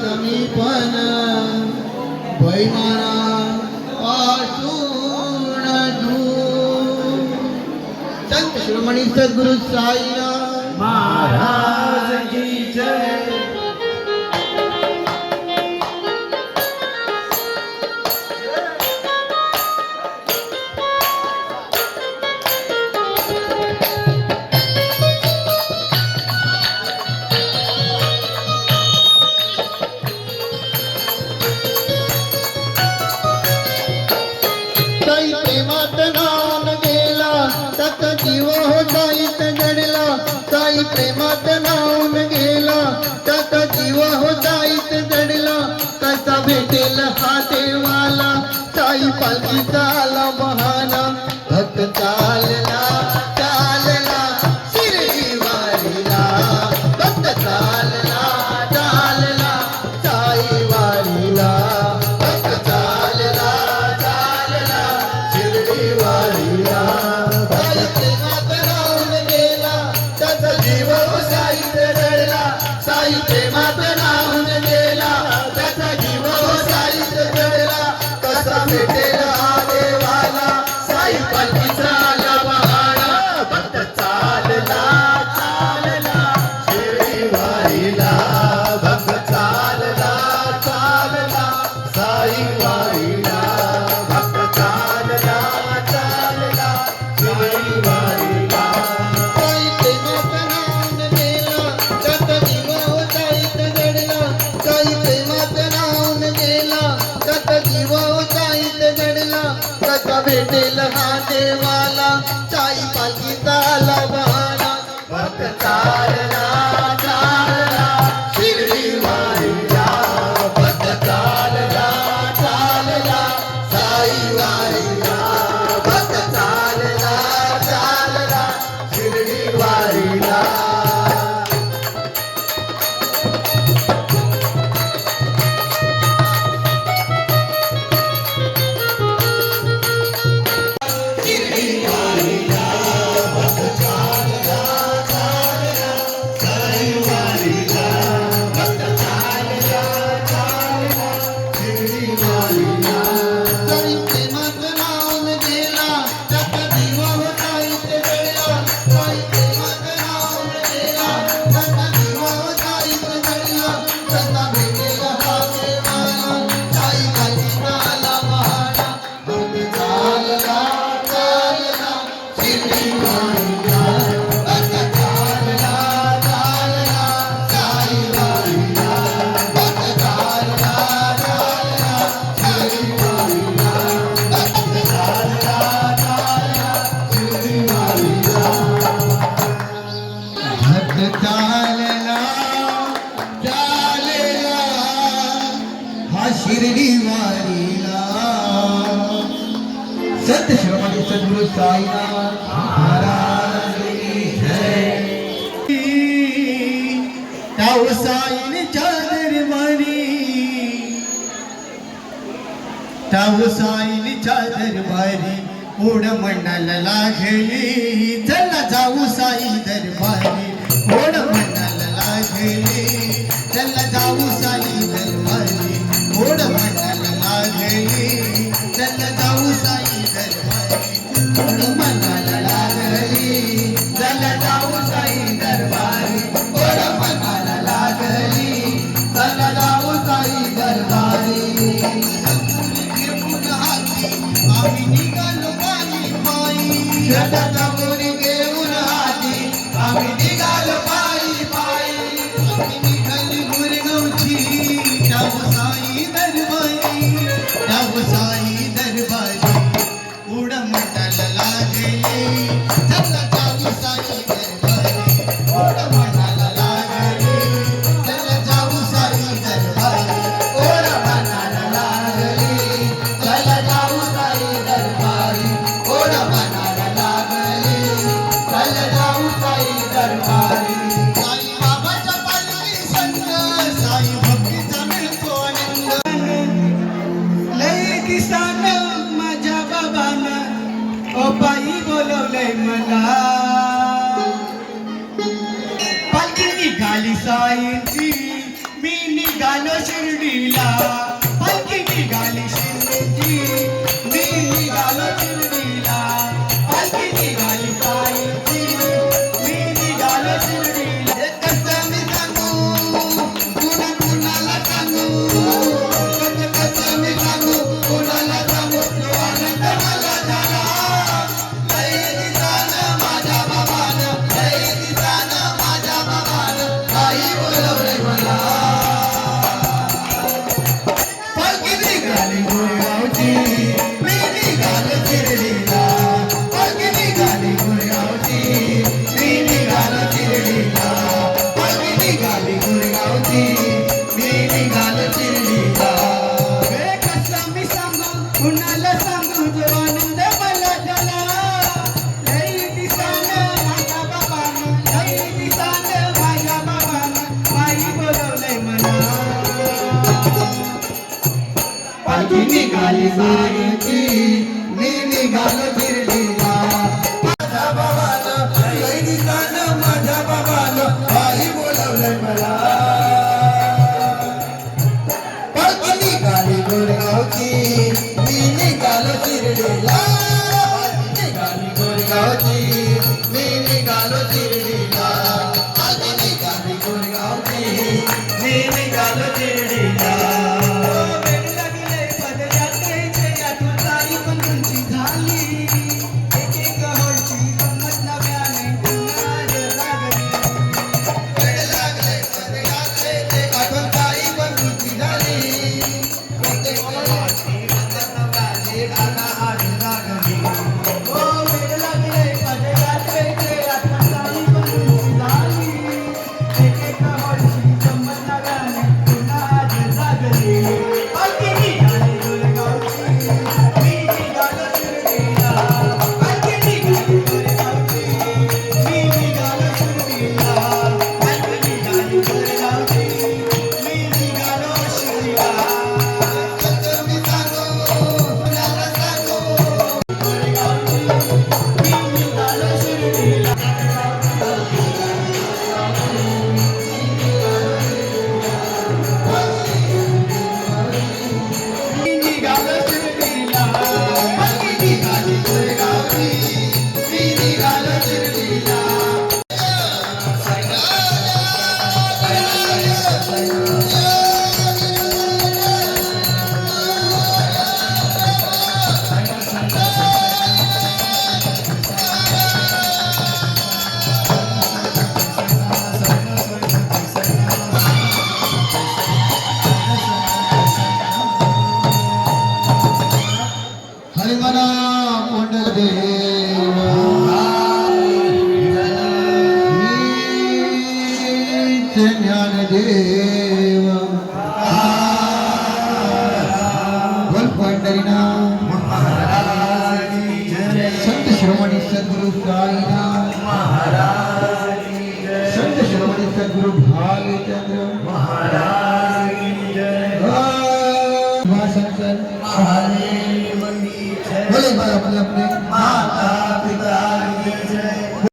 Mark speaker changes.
Speaker 1: समीपन बैमाना पासून दूर. संत शिरोमणी सद्गुरु साईनाथ
Speaker 2: महाराज की जय.
Speaker 1: साई प्रेमात नाऊन गेला त्याचा जीव होताईत जडला. साई प्रेमात नाऊन गेला त्याचा जीव होताईत जडला. कसा भेटेल हा देवाला साई पालखीचा आला बहाना. भक्त चालला चालला शिर्डी वारीला. भक्त चालला चालला साई वारीला. भक्त चालला चालला शिर्डी वारीला. साई प्रेमात राहून गेला त्याचा जीव साईत जडला. साई प्रेमात राहून गेला त्याचा जीव साईत जडला. कसा भेटेल हा देवाला साई पालखीचा आला बहाना. भक्त चालला चालला शिर्डी वारीला. भक्त चालला चालला साई वारीला. भक्त चालला चालला शिर्डी वारीला. साई प्रेमात राहून गेला त्याचा जीव साईत जडला. साई प्रेमात राहून गेला त्याचा जीव साईत जडला. कसा भेटेल हा देवाला साई पालखीचा आला बहाना. भक्त चालला चालला शिर्डी वारीला. भक्त चालला चालला साई वारीला. भक्त चालला चालला शिर्डी वारीला. साई प्रेमात राहून गेला त्याचा जीव होताईत जडला. साई प्रेमात राहून गेला त्याचा जीव होताईत जडला. कसा भेटेल हा देवाला साई पालखीचा आला बहाना. भक्त चालला चालला शिर्डी वारीला. भक्त चालला चालला साई वारीला. भक्त चालला चालला शिर्डी वारीला. भक्त चालला चालला शिर्डी वारीला. भक्त चालला चालला हा शिर्डी वारीला. संत शिरोमणी सद्गुरु साईनाथ महाराज की जय. ताऊ साईंच्या दरबारी ताऊ साईंच्या दरबारी ओढ मनाला लागली. चला जाऊ साई दरबारी ओढ मनाला लागली. चला जाऊ साई दरबारी ओढ मनाला लागली. चला जाऊ साई दरबारी ओढ मनाला लागली. चला जाऊ साई दरबारी ओढ मनाला लागली. चला जाऊ साई दरबारी. घेऊन हाती आम्ही निघालो पायी पायी. श्रद्धाचा कोणी घेऊन हाती आम्ही निघालो पायी पायी. आम्ही निघाली गुरगावची जाऊ साई दरबारी. जाऊ साई दरबारी उड मनाला लागली. चला जाऊ साई दरबारी ओढ मनाला लागली. चला जाऊ साई दरबारी ओढ मनाला लागली. चला जाऊ साई दरबारी ओढ मनाला लागली. चला जाऊ साई दरबारी. साई बाबाच्या पालखी संग साई भक्तीचा मिळतो आनंद. लय दिसान माझ्या बाबानं ओ बाई बोलवलंय मला. पालखी निघाली साईंची मी निघालो शिर्डीला पालखी निघाली शिर्डीची मी निघालो शिर्डीला पालखी निघाली साईची मी निघालो शिर्डीला हे कसं मी सांगू कुणाला सांगू कसं मी सांगू कुणाला सांगू तो आनंद मला झाला लय दिसानं माझ्या बाबानं लय दिसानं माझ्या बाबानं आई बोलवलंय मला पालखी निघाली गोरेगावची मी निघालो शिर्डीला पालखी निघाली गोरेगावची मी निघालो शिर्डीला पालखी निघाली गोरेगावची मी निघालो शिर्डीला हे कसं मी सांगू कुणाला सांगू जो आनंद मला झाला लय दिसानं माझ्या बाबानं लय दिसानं माझ्या बाबानं आई बोलवलंय मला पालखी निघाली साईची मी निघालो